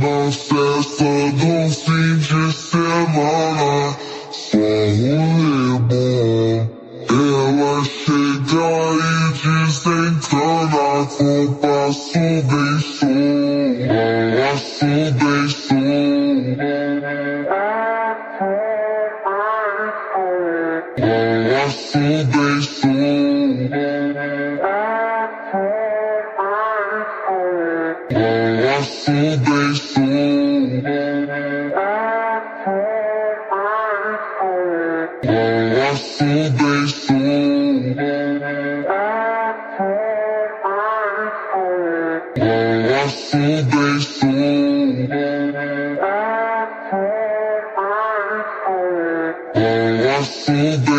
não cessa, no fim de semana só rolê bom. Ela chega e desencana com passo bem solto, passo bem solto, passo bem solto, passo bem solto, passo bem solto, passo bem solto, passo bem